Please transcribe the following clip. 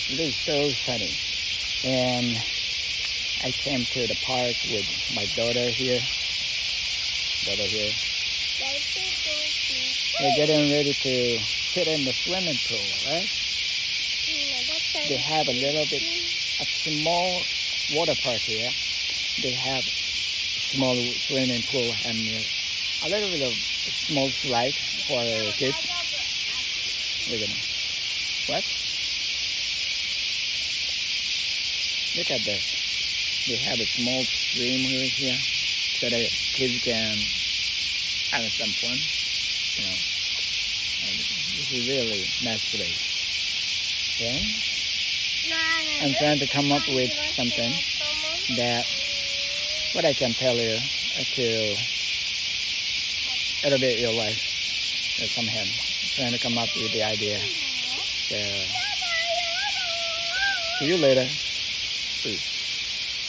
It is so sunny. And I came to the park with my daughter here. We're getting ready to sit in the swimming pool, right? They have a small water park here. They have small swimming pool and a little bit of small slide for kids. What? Look at this. They have a small stream here so that kids can have some fun. And this is really nice place. Okay? I'm trying to come up with something that what I can tell you to elevate your life somehow. Trying to come up with the idea. So, see you later. Peace.